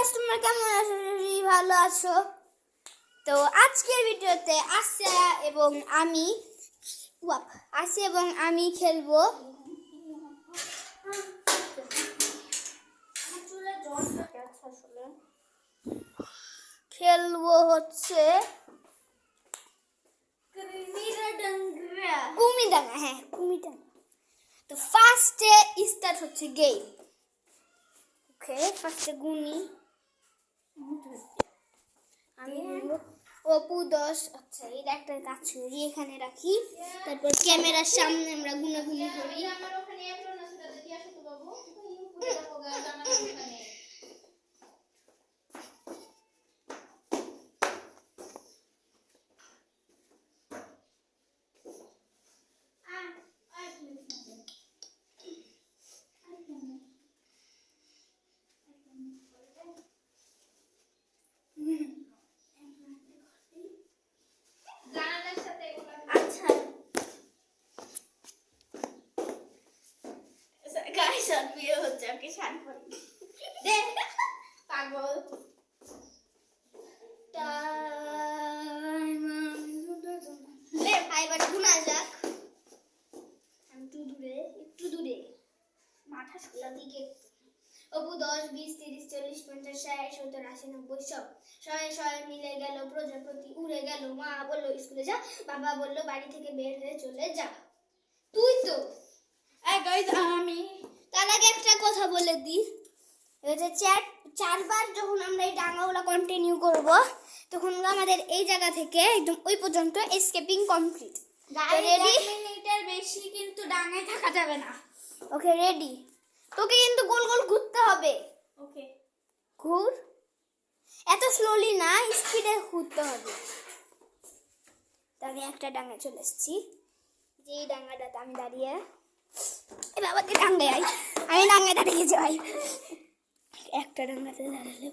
Guys, তোমরা কেমন আছো? ভালো আছো? তো আজকের ভিডিওতে আসিয়া এবং আমি খেলবো হচ্ছে কুমিরডাঙ্গা। হ্যাঁ, কুমিরডাঙ্গা। তো ফার্স্টে স্টার্ট হচ্ছে গেম। ওকে, ফার্স্টে গুনি আমি অপু 10। আচ্ছা, এটা একটা কাজ করি, এখানে রাখি, তারপর ক্যামেরার সামনে আমরা গুনাগুনি করি। অপু 10, 20, 30, 40, 50, 60, 70, 80, 90 সব শয়ে মিলে গেল। প্রজাপতি উড়ে গেল। মা বললো স্কুলে যা, বাবা বললো বাড়ি থেকে বের হয়ে চলে যা। তুই তো আমি তার আগে একটা কথা বলে দিই, চারবার যখন আমরা এই ডাঙ্গাগুলো কন্টিনিউ করব, তখন আমাদের এই জায়গা থেকে একদম ওই পর্যন্ত এসকেপিং কমপ্লিট। রেডি? মিনিটের বেশি কিন্তু ডাঙ্গায় থাকা যাবে না। ওকে, রেডি? তোকে কিন্তু গোল গোল ঘুরতে হবে। ওকে, ঘুর। এত স্লোলি না, স্পিডে ঘুরতে হবে। আমি একটা ডাঙ্গায় চলে এসেছি, যে ডাঙ্গাটাতে আমি দাঁড়িয়ে। এ বাবাকে ডাঙ্গায় আমি ডাঙ্গায় দাঁড়িয়ে যাই। একটা ডাঙ্গাতে দাঁড়ালে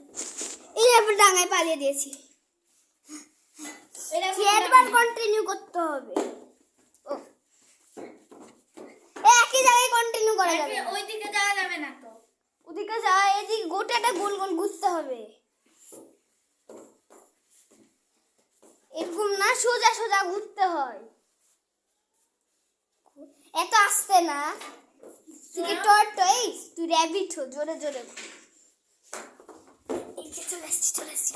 এই এবার ডাঙ্গায় পালিয়ে দিয়েছি। চারবার কন্টিনিউ করতে হবে। একই জায়গায় কন্টিনিউ করা যাবে। ওইদিকে যাওয়া যাবে না তো। ওদিকে যাওয়া, এদিকে গোটাটা গোল গোল ঘুরতে হবে। এরকম না, সোজা সোজা ঘুরতে হয়। এত আসতে না। তুই টর্টয়েস, তুই র‍্যাবিট হো, জোরে জোরে। এই যে চলে আসছি।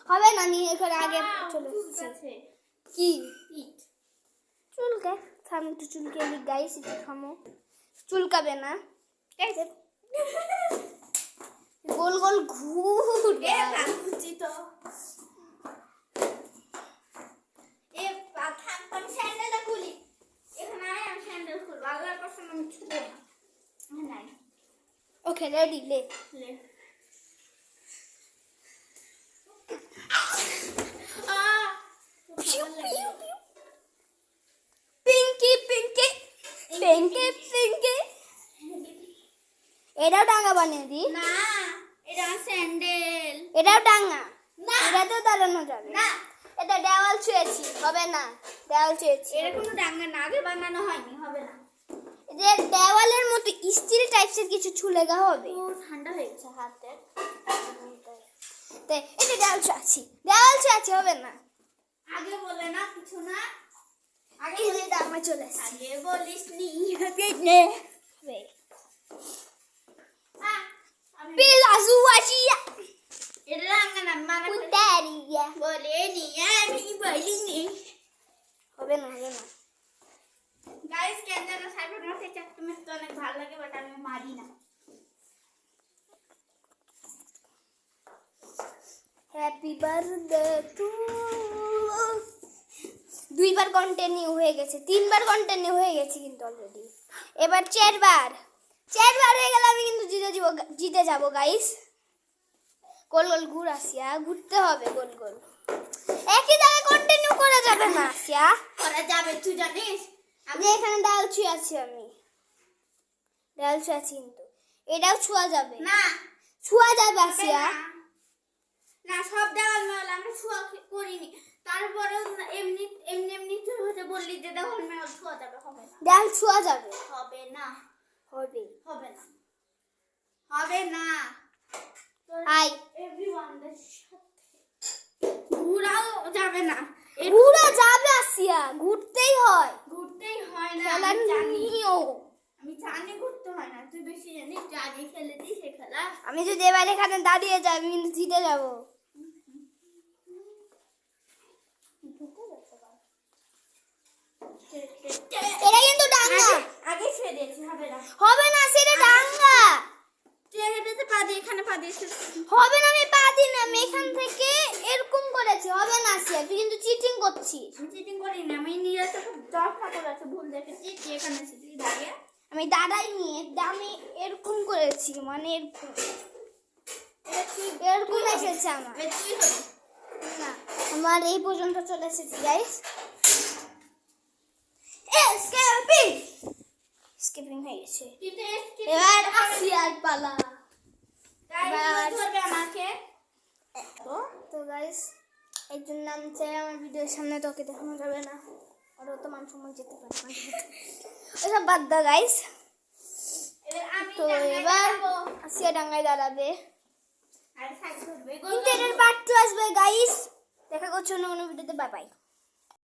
হবে না, আমি এখানে আগে চলে এসেছি। কি চুলকে থামো তো, চুলকে নি গাইস, একটু থামো। চুলকাবে না, গোল গোল ঘুরবে। ভাবছি তো এ থাম, আমি স্যান্ডেলটা খুলি। এখানে আমি স্যান্ডেল খুলবো। আল্লাহর কসম আমি ছুঁবো না। ওকে, রেডি? লে পিঙ্কি। এটাও ডাঙ্গা বানিয়ে দি না, এটা স্যান্ডেল। এটাও ডাঙ্গা না, এটাতেও দাঁড়ানো যাবে না। এটা দেওয়াল ছুঁয়েছি, হবে না। দেওয়াল ছুঁয়েছি, এটা কোনো ডাঙ্গা না, আগে বানানো হয়নি, হবে না। যে দেওয়ালের মতো স্টিল টাইপসের কিছু ছুলে গা হবে। ও ঠান্ডা হয়ে গেছে হাতে। এটা দেওয়াল ছুঁয়েছি, হবে না। আগে বলে না কিছু না, আগে বলে ডাঙ্গা চলে আসছে। আগে বলিস নি নে বে Pilazuasia. এটা ডাঙ্গা না, মানে উতারিয়া বলে নি, আমি বলিনি। হবে না। গাইস, কেন জানো সাইবার মারতে চাচ্ছি, আমার তো অনেক ভালো লাগে, বাট আমি মারি না। Happy birthday to. 2বার কন্টিনিউ হয়ে গেছে, 3বার কন্টিনিউ হয়ে গেছে কিন্তু অলরেডি। এবার 4বার হয়ে গেলে আমি কিন্তু জিতে যাব গাইস। গোল গোল ঘুর আসিয়া, ঘুরতে হবে গোল গোল। একই জায়গায় কন্টিনিউ করা যাবে না আসিয়া। করা যাবে, তুই জানিস আমি এখানে ডাল ছুঁয়ে আছি, কিন্তু এটাও ছোঁয়া যাবে না। ছোঁয়া যাবে আসিয়া না, সব দেওয়াল মেওয়াল আমরা ছোঁয়া করিনি। তারপরেও এমনি হতে বললি যে দেওয়াল মেওয়াল ছোঁয়া যাবে, হবে না। দেওয়াল ছোঁয়া যাবে, হবে না। হবে না। হাই ঘুরতেই হয় ঘুরতেই হয় না, খেলার আমি জানি। নিয়ম। আমি জানি ঘুরতে হয় না, তুই বেশি জানিস, তুই আগে খেলেছিস সে খেলা। আমি যদি এবার এখানে দাঁড়িয়ে যাই আমি কিন্তু জিতে যাবো। এটা কিন্তু ডাঙ্গা। আগে ছেড়ে দিয়েছি, হবে না। হবে না, সেটা ডাঙ্গা। তুই আগে দিতে পা দিয়ে, এখানে পা দিয়ে হবে না, আমি পারি না, আমি এখান থেকে এরকম করেছি। হবে না সে, তুই কিন্তু চিটিং করছিস। আমি চিটিং করি না, আমি নিজে খুব দরকার করেছে, ভুল দেখেছি, তুই এখানে এসেছিস দাঁড়িয়ে। আমি দাঁড়াই নিয়ে আমি এরকম করেছি, মানে এরকম এরকম এসেছে আমার। তুই হবি না, আমার এই পর্যন্ত চলে এসেছি গাইস। স্কিপিং হয়ে গেছে। তুই তো এবার আসি আর পালা। এবার ধরবে আমাকে। তো গাইস, এই জন্য আমি চাই আমার ভিডিওর সামনে তোকে দেখানো যাবে না, আর তো মান সম্মান যেতে পারে। ওসব বাদ দাও গাইস। এবার আমি তো এবার আসিয়া ডাঙ্গায় দাঁড়াবে। আর সাইড ধরবে। ইন্টারনেট পার্ট 2 আসবে গাইস। দেখা করছো অন্য কোনো ভিডিওতে। Bye bye.